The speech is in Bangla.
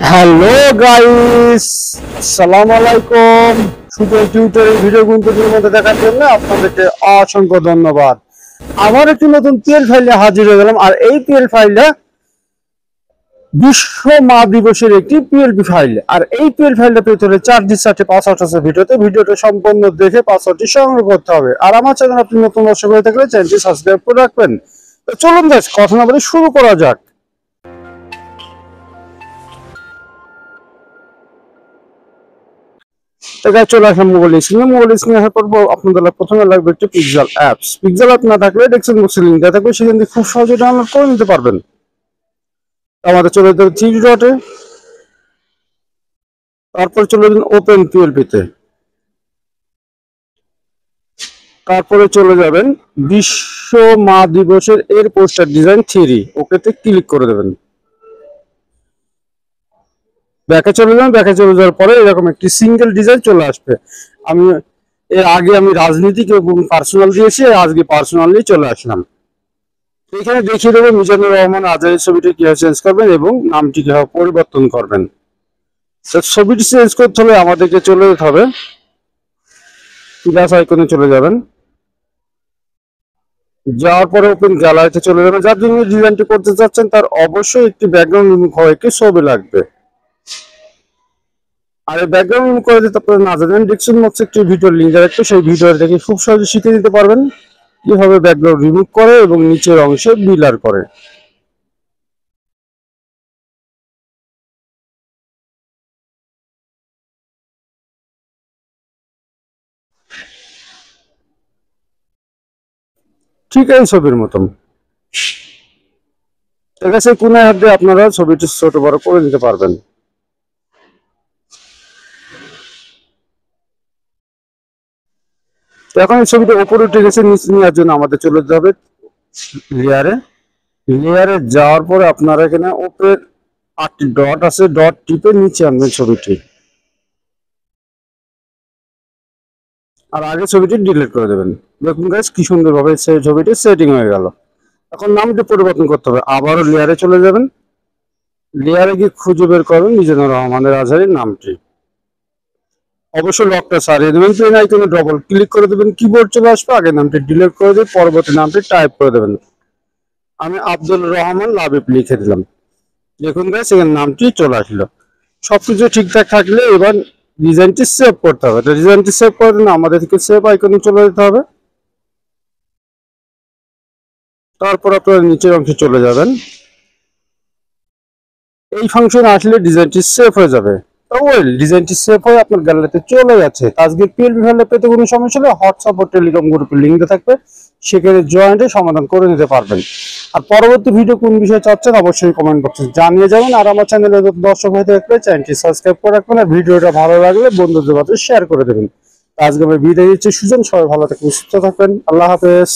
হ্যালো গাইস, আসসালামু আলাইকুম। শুধু টিউটোরিয়াল ভিডিও গুলোর মধ্যে দেখার জন্য আপনাদেরকে অসংখ্য ধন্যবাদ। আমার একটি নতুন পিএল ফাইলে হাজির হয়ে গেলাম। আর এই পিএল ফাইলটা বিশ্ব মা দিবসের একটি পিএলপি ফাইল। আর এই পিএল ফাইলটা পেতে হলে 4 পাসওয়ার্ড আছে ভিডিওটা সম্পূর্ণ দেখে পাসওয়ার্ডটি সংগ্রহ করতে হবে। আর আমার চ্যানেল আপনি নতুন দর্শক হয়ে থাকলে চ্যানেলটি সাবস্ক্রাইব করে রাখবেন। তো চলুন গাইস, কথা না বলে শুরু করা যাক। চলে আসলাম মোবাইল স্ক্রিনে আসার পর আপনাদের প্রথমে লাগবে একটি পিক্সেল অ্যাপস। পিক্সেল অ্যাপ না থাকলে ডেস্কটপ বক্সে লিংক দেওয়া থাকবে, সেখান থেকে খুব সহজে ডাউনলোড করে নিতে পারবেন। আমাদের চলে যেতে হবে থ্রি ডটে, তারপর চলে যাবেন ওপেন পিএলপি তে, তারপরে চলে যাবেন বিশ্ব মা দিবসের এর পোস্টার ডিজাইন 3, ওকেতে ক্লিক করে দেবেন। ব্যাকে চলে যাবেন, ব্যাকে চলে যাওয়ার পরে এরকম একটি সিঙ্গেল ডিজাইন চলে আসবে। আমি এর আগে রাজনীতিক এবং পার্সোনাল দিয়েছি, আজকে পার্সোনাল নিয়ে চলে আসলাম। এখানে দেখিয়ে দেবো মিজানুর রহমান আজাদের ছবিটি কিভাবে চেঞ্জ করবেন এবং নামটি কিভাবে পরিবর্তন করবেন। ছবিটি চেঞ্জ করতে হলে আমাদেরকে চলে যেতে হবে প্লাস আইকনে চলে যাবেন, যাওয়ার পরে ওপেন গ্যালারিতে চলে যাবেন। যার জন্য ডিজাইনটি করতে যাচ্ছেন তার অবশ্যই একটি ব্যাকগ্রাউন্ড রিমুভ হওয়া একটি ছবি লাগবে। আর এই ব্যাকগ্রাউন্ড রিমুভ করে দিতে আপনারা না জানেন, ডিসক্রিপশন বক্সে একটি ভিডিওর লিংক রাখবে, সেই ভিডিও দেখে খুব সহজে শিখে নিতে পারবেন কিভাবে ব্যাকগ্রাউন্ড রিমুভ করে এবং নিচের অংশে বিলার করে। ঠিক আছে, ছবির মতন ঠিক আছে। কোনায় হাত দিয়ে আপনারা ছবিটি ছোট বড় করে দিতে পারবেন। তো এখন এই ছবিটা উপরে উঠে গেছে, নিচে নেওয়ার জন্য আমাদের চলে যেতে হবে লেয়ারে যাওয়ার পরে আপনারা এখানে উপরে 8টি ডট আছে, ডট টিপে নিচে আনবেন ছবিটি, আর আগে ছবিটি ডিলিট করে দেবেন। দেখুন গাইস কি সুন্দরভাবে সেই ছবিটি সেটিং হয়ে গেল। এখন নামটি পরিবর্তন করতে হবে, আবারও লেয়ারে চলে যাবেন, লেয়ারে গিয়ে খুঁজে বের করবেন মিজানুর রহমানের আজহারীর নামটি। অবশ্যই লকটা সারিয়ে দেবেন, পেন আইকনে ডবল ক্লিক করে দেবেন, কিবোর্ড চলে আসবে, আগে নামটি ডিলিট করে দিয়ে পরবর্তী নামটি টাইপ করে দেবেন। আমি আব্দুল রহমান লাবিব লিখে দিলাম। দেখুন গাইস এখানে নামটি চলে আসলো। সবকিছু ঠিকঠাক থাকলে এবার ডিজাইনটি সেভ করতে হবে। তো ডিজাইনটি সেভ করার জন্য আমাদেরকে সেভ আইকনে চলে যেতে হবে, তারপর আপনারা নিচের অংশে চলে যাবেন। এই ফাংশন আসলে ডিজাইনটি সেভ হয়ে যাবে। ডিজাইনটি সেভ হয়ে আপনার গ্যালারিতে চলে যাচ্ছে। আজকে পিএলপি ফাইলে পেতে কোনো সমস্যা হলে হোয়াটসঅ্যাপ ও টেলিগ্রাম গ্রুপের লিঙ্ক দেওয়া থাকবে, সেখানে জয়েন্টে সমাধান করে নিতে পারবেন। আর পরবর্তী ভিডিও কোন বিষয়ে চাচ্ছেন অবশ্যই কমেন্ট বক্সে জানিয়ে যাবেন। আর আমার চ্যানেলে দর্শক হয়ে থাকলে চ্যানেলটি সাবস্ক্রাইব করে রাখবেন, আর ভিডিওটা ভালো লাগলে বন্ধুদের মাঝে শেয়ার করে দেবেন। আজকে আমি বিদায় দিচ্ছি সুজন, সবাই ভালো থাকবেন, সুস্থ থাকবেন, আল্লাহ হাফেজ।